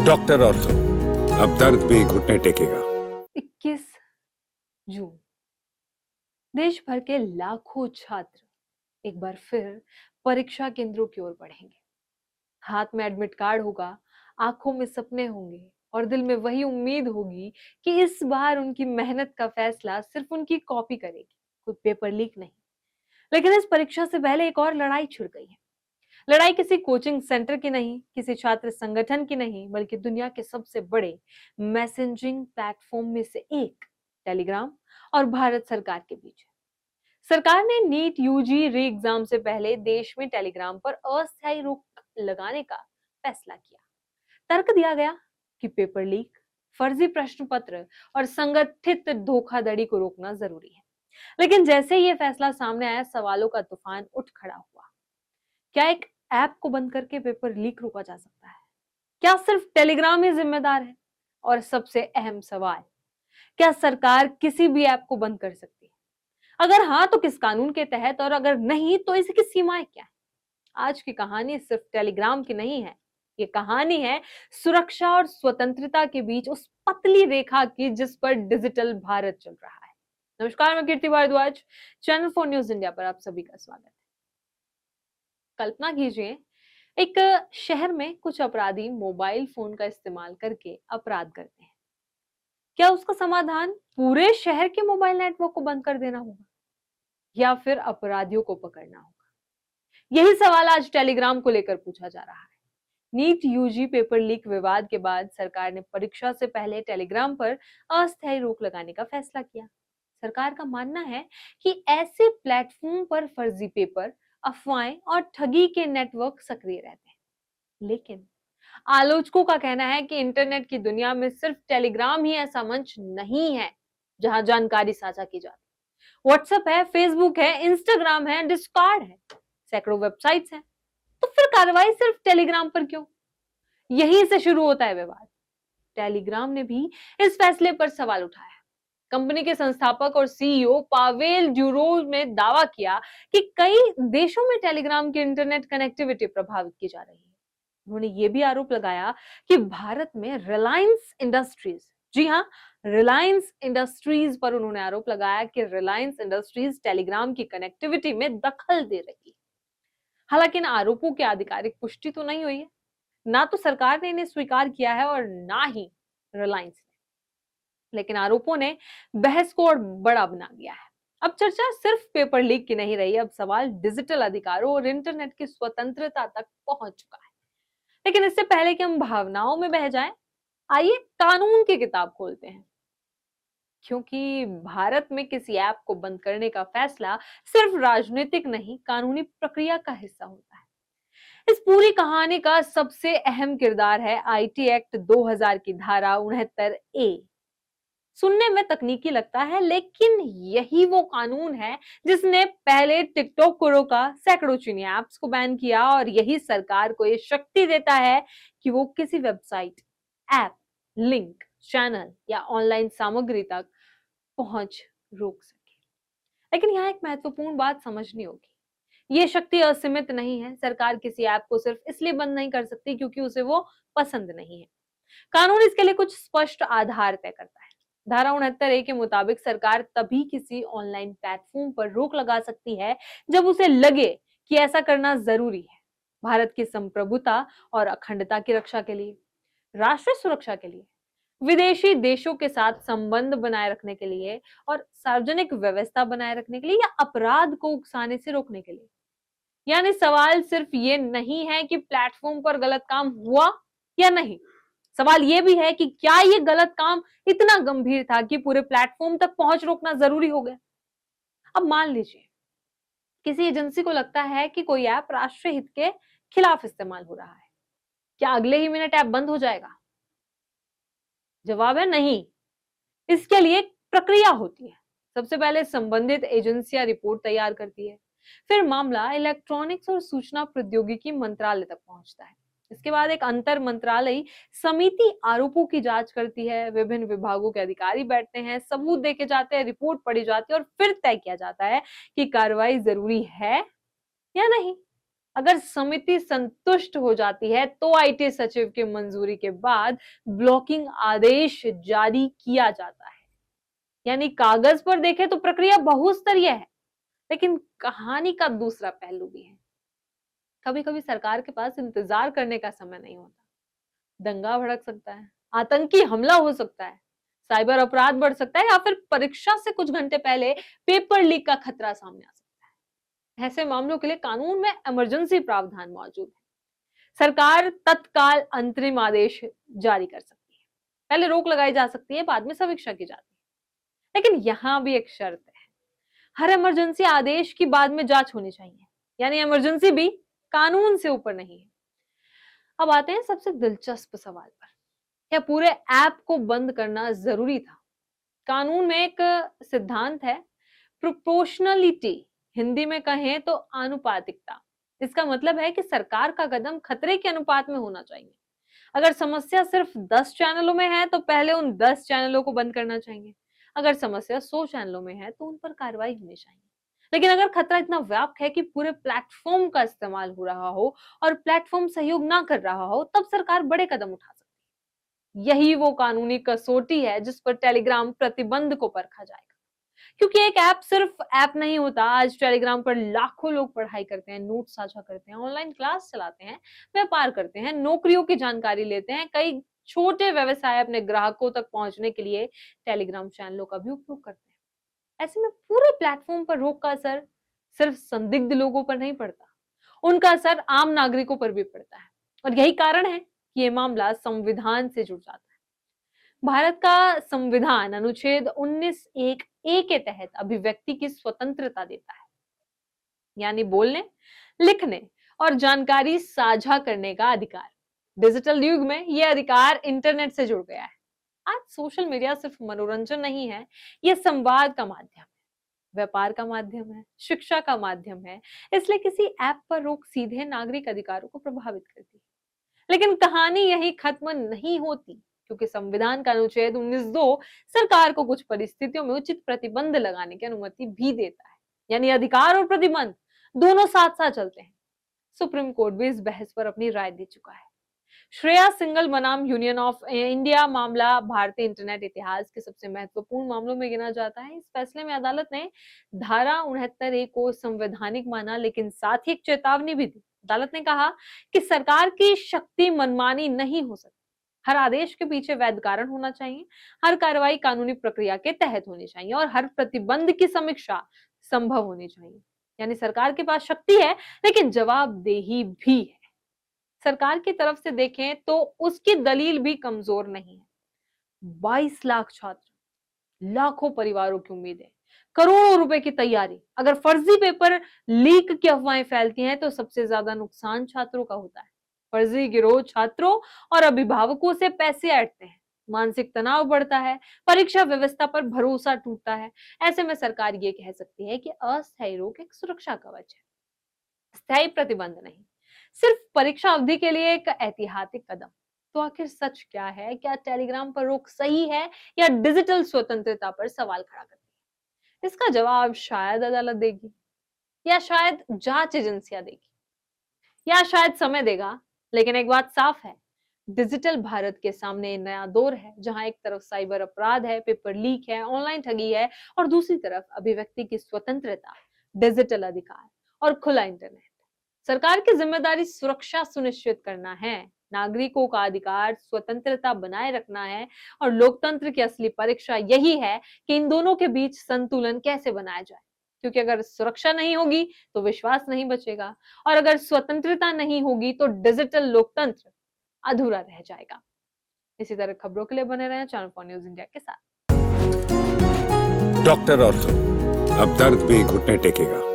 Doctor ortho, अब दर्द भी घुटने टेकेगा। 21 जून देश भर के लाखों छात्र एक बार फिर परीक्षा केंद्रों की ओर बढ़ेंगे। हाथ में एडमिट कार्ड होगा, आंखों में सपने होंगे और दिल में वही उम्मीद होगी कि इस बार उनकी मेहनत का फैसला सिर्फ उनकी कॉपी करेगी, कोई पेपर लीक नहीं। लेकिन इस परीक्षा से पहले एक और लड़ाई छिड़ गई है। लड़ाई किसी कोचिंग सेंटर की नहीं, किसी छात्र संगठन की नहीं, बल्कि दुनिया के सबसे बड़े मैसेजिंग प्लेटफॉर्म में से एक टेलीग्राम और भारत सरकार के बीच है। सरकार ने नीट यूजी री एग्जाम से पहले देश में टेलीग्राम पर अस्थायी रोक लगाने का फैसला किया। तर्क दिया गया कि पेपर लीक, फर्जी प्रश्न पत्र और संगठित धोखाधड़ी को रोकना जरूरी है। लेकिन जैसे ही ये फैसला सामने आया, सवालों का तूफान उठ खड़ा हुआ। क्या एक ऐप को बंद करके पेपर लीक रोका जा सकता है? क्या सिर्फ टेलीग्राम ही जिम्मेदार है? और सबसे अहम सवाल, क्या सरकार किसी भी ऐप को बंद कर सकती है? अगर हाँ, तो किस कानून के तहत, और अगर नहीं तो इसकी सीमाएं क्या है? आज की कहानी सिर्फ टेलीग्राम की नहीं है, ये कहानी है सुरक्षा और स्वतंत्रता के बीच उस पतली रेखा की जिस पर डिजिटल भारत चल रहा है। नमस्कार, मैं कीर्ति भारद्वाज, चैनल 4 न्यूज इंडिया पर आप सभी का स्वागत है। कल्पना कीजिए, एक शहर में कुछ अपराधी मोबाइल फोन का इस्तेमाल करके अपराध करते हैं। क्या उसका समाधान पूरे शहर के मोबाइल नेटवर्क को बंद कर देना होगा, या फिर अपराधियों को पकड़ना होगा? यही सवाल आज टेलीग्राम को लेकर पूछा जा रहा है। नीट यूजी पेपर लीक विवाद के बाद सरकार ने परीक्षा से पहले टेलीग्राम पर अस्थायी रोक लगाने का फैसला किया। सरकार का मानना है कि ऐसे प्लेटफॉर्म पर फर्जी पेपर, अफवाहें और ठगी के नेटवर्क सक्रिय रहते हैं। लेकिन आलोचकों का कहना है कि इंटरनेट की दुनिया में सिर्फ टेलीग्राम ही ऐसा मंच नहीं है जहां जानकारी साझा की जाती है। व्हाट्सएप है, फेसबुक है, इंस्टाग्राम है, डिस्कॉर्ड है, सैकड़ों वेबसाइट्स हैं। तो फिर कार्रवाई सिर्फ टेलीग्राम पर क्यों? यहीं से शुरू होता है विवाद। टेलीग्राम ने भी इस फैसले पर सवाल उठाया। कंपनी के संस्थापक और सीईओ पावेल ड्यूरोव ने दावा किया कि कई देशों में टेलीग्राम की इंटरनेट कनेक्टिविटी प्रभावित की जा रही है। उन्होंने ये भी आरोप लगाया कि भारत में रिलायंस इंडस्ट्रीज, जी हाँ, रिलायंस इंडस्ट्रीज पर उन्होंने आरोप लगाया कि रिलायंस इंडस्ट्रीज टेलीग्राम की कनेक्टिविटी में दखल दे रही है। हालांकि इन आरोपों की आधिकारिक पुष्टि तो नहीं हुई है। ना तो सरकार ने इन्हें स्वीकार किया है और ना ही रिलायंस ने। लेकिन आरोपों ने बहस को और बड़ा बना दिया है। अब चर्चा सिर्फ पेपर लीक की नहीं रही, अब सवाल डिजिटल अधिकारों और इंटरनेट की स्वतंत्रता तक पहुंच चुका है। लेकिन इससे पहले कि हम भावनाओं में बह जाएं, आइए कानून की किताब खोलते हैं। क्योंकि भारत में किसी ऐप को बंद करने का फैसला सिर्फ राजनीतिक नहीं, कानूनी प्रक्रिया का हिस्सा होता है। इस पूरी कहानी का सबसे अहम किरदार है आईटी एक्ट 2000 की धारा 69A। सुनने में तकनीकी लगता है, लेकिन यही वो कानून है जिसने पहले टिकटॉक को रोका, सैकड़ों चीनी ऐप्स को बैन किया, और यही सरकार को ये शक्ति देता है कि वो किसी वेबसाइट, ऐप, लिंक, चैनल या ऑनलाइन सामग्री तक पहुंच रोक सके। लेकिन यहाँ एक महत्वपूर्ण बात समझनी होगी। ये शक्ति असीमित नहीं है। सरकार किसी ऐप को सिर्फ इसलिए बंद नहीं कर सकती क्योंकि उसे वो पसंद नहीं है। कानून इसके लिए कुछ स्पष्ट आधार तय करता है। धारा 69A के मुताबिक सरकार तभी किसी ऑनलाइन प्लेटफॉर्म पर रोक लगा सकती है जब उसे लगे कि ऐसा करना जरूरी है, भारत की संप्रभुता और अखंडता की रक्षा के लिए, राष्ट्रीय सुरक्षा के लिए, विदेशी देशों के साथ संबंध बनाए रखने के लिए, और सार्वजनिक व्यवस्था बनाए रखने के लिए, या अपराध को उकसाने से रोकने के लिए। यानी सवाल सिर्फ ये नहीं है कि प्लेटफॉर्म पर गलत काम हुआ या नहीं, सवाल ये भी है कि क्या ये गलत काम इतना गंभीर था कि पूरे प्लेटफॉर्म तक पहुंच रोकना जरूरी हो गया। अब मान लीजिए किसी एजेंसी को लगता है कि कोई ऐप राष्ट्रीय हित के खिलाफ इस्तेमाल हो रहा है, क्या अगले ही मिनट ऐप बंद हो जाएगा? जवाब है नहीं। इसके लिए एक प्रक्रिया होती है। सबसे पहले संबंधित एजेंसियां रिपोर्ट तैयार करती है, फिर मामला इलेक्ट्रॉनिक्स और सूचना प्रौद्योगिकी मंत्रालय तक पहुंचता है। इसके बाद एक अंतर मंत्रालय समिति आरोपों की जांच करती है, विभिन्न विभागों के अधिकारी बैठते हैं, सबूत देखे जाते हैं, रिपोर्ट पढ़ी जाती है और फिर तय किया जाता है कि कार्रवाई जरूरी है या नहीं। अगर समिति संतुष्ट हो जाती है तो आईटी सचिव की मंजूरी के बाद ब्लॉकिंग आदेश जारी किया जाता है। यानी कागज पर देखें तो प्रक्रिया बहुस्तरीय है, लेकिन कहानी का दूसरा पहलू भी है। कभी कभी सरकार के पास इंतजार करने का समय नहीं होता। दंगा भड़क सकता है, आतंकी हमला हो सकता है, साइबर अपराध बढ़ सकता है, या फिर परीक्षा से कुछ घंटे पहले पेपर लीक का खतरा सामने आ सकता है। ऐसे मामलों के लिए कानून में इमरजेंसी प्रावधान मौजूद है। सरकार तत्काल अंतरिम आदेश जारी कर सकती है, पहले रोक लगाई जा सकती है, बाद में समीक्षा की जाती है। लेकिन यहां भी एक शर्त है, हर इमरजेंसी आदेश की बाद में जांच होनी चाहिए। यानी इमरजेंसी भी कानून से ऊपर नहीं है। अब आते हैं सबसे दिलचस्प सवाल पर, क्या पूरे ऐप को बंद करना जरूरी था? कानून में एक सिद्धांत है, प्रोपोर्शनलिटी, हिंदी में कहें तो आनुपातिकता। इसका मतलब है कि सरकार का कदम खतरे के अनुपात में होना चाहिए। अगर समस्या सिर्फ 10 चैनलों में है तो पहले उन 10 चैनलों को बंद करना चाहिए। अगर समस्या 100 चैनलों में है तो उन पर कार्रवाई होनी चाहिए। लेकिन अगर खतरा इतना व्यापक है कि पूरे प्लेटफॉर्म का इस्तेमाल हो रहा हो और प्लेटफॉर्म सहयोग ना कर रहा हो, तब सरकार बड़े कदम उठा सकती है। यही वो कानूनी कसौटी है जिस पर टेलीग्राम प्रतिबंध को परखा जाएगा। क्योंकि एक ऐप सिर्फ ऐप नहीं होता। आज टेलीग्राम पर लाखों लोग पढ़ाई करते हैं, नोट साझा करते हैं, ऑनलाइन क्लास चलाते हैं, व्यापार करते हैं, नौकरियों की जानकारी लेते हैं। कई छोटे व्यवसाय अपने ग्राहकों तक पहुंचने के लिए टेलीग्राम चैनलों का भी उपयोग करते हैं। ऐसे में पूरे प्लेटफॉर्म पर रोक का असर सिर्फ संदिग्ध लोगों पर नहीं पड़ता, उनका असर आम नागरिकों पर भी पड़ता है। और यही कारण है कि ये मामला संविधान से जुड़ जाता है। भारत का संविधान अनुच्छेद 19(1)(a) के तहत अभिव्यक्ति की स्वतंत्रता देता है, यानी बोलने, लिखने और जानकारी साझा करने का अधिकार। डिजिटल युग में यह अधिकार इंटरनेट से जुड़ गया है। आज सोशल मीडिया सिर्फ मनोरंजन नहीं है, यह संवाद का माध्यम है, व्यापार का माध्यम है, शिक्षा का माध्यम है। इसलिए किसी ऐप पर रोक सीधे नागरिक अधिकारों को प्रभावित करती है। लेकिन कहानी यही खत्म नहीं होती, क्योंकि संविधान का अनुच्छेद 19(2) सरकार को कुछ परिस्थितियों में उचित प्रतिबंध लगाने की अनुमति भी देता है। यानी अधिकार और प्रतिबंध दोनों साथ साथ चलते हैं। सुप्रीम कोर्ट भी इस बहस पर अपनी राय दे चुका है। श्रेया सिंगल बनाम यूनियन ऑफ इंडिया मामला भारतीय इंटरनेट इतिहास के सबसे महत्वपूर्ण मामलों में गिना जाता है। इस फैसले में अदालत ने धारा 69(a) को संवैधानिक माना, लेकिन साथ ही एक चेतावनी भी दी। अदालत ने कहा कि सरकार की शक्ति मनमानी नहीं हो सकती। हर आदेश के पीछे वैध कारण होना चाहिए, हर कार्रवाई कानूनी प्रक्रिया के तहत होनी चाहिए और हर प्रतिबंध की समीक्षा संभव होनी चाहिए। यानी सरकार के पास शक्ति है, लेकिन जवाबदेही भी है। सरकार की तरफ से देखें तो उसकी दलील भी कमजोर नहीं है। 22 लाख छात्र, लाखों परिवारों की उम्मीदें, करोड़ों रुपए की तैयारी। अगर फर्जी पेपर लीक की अफवाहें फैलती हैं तो सबसे ज्यादा नुकसान छात्रों का होता है। फर्जी गिरोह छात्रों और अभिभावकों से पैसे ऐंठते हैं, मानसिक तनाव बढ़ता है, परीक्षा व्यवस्था पर भरोसा टूटता है। ऐसे में सरकार ये कह सकती है कि अस्थायी रोक एक सुरक्षा कवच है, स्थायी प्रतिबंध नहीं, सिर्फ परीक्षा अवधि के लिए एक ऐतिहासिक कदम। तो आखिर सच क्या है? क्या टेलीग्राम पर रोक सही है या डिजिटल स्वतंत्रता पर सवाल खड़ा करती है? इसका जवाब शायद अदालत देगी, या शायद जांच एजेंसियां देगी, या शायद समय देगा। लेकिन एक बात साफ है, डिजिटल भारत के सामने नया दौर है, जहां एक तरफ साइबर अपराध है, पेपर लीक है, ऑनलाइन ठगी है, और दूसरी तरफ अभिव्यक्ति की स्वतंत्रता, डिजिटल अधिकार और खुला इंटरनेट। सरकार की जिम्मेदारी सुरक्षा सुनिश्चित करना है, नागरिकों का अधिकार स्वतंत्रता बनाए रखना है, और लोकतंत्र की असली परीक्षा यही है कि इन दोनों के बीच संतुलन कैसे बनाया जाए। क्योंकि अगर सुरक्षा नहीं होगी तो विश्वास नहीं बचेगा, और अगर स्वतंत्रता नहीं होगी तो डिजिटल लोकतंत्र अधूरा रह जाएगा। इसी तरह खबरों के लिए बने रहें चैनल 4 न्यूज़ इंडिया के साथ। डॉक्टर ऑर्थो, अब दर्द भी घुटने टेकेगा।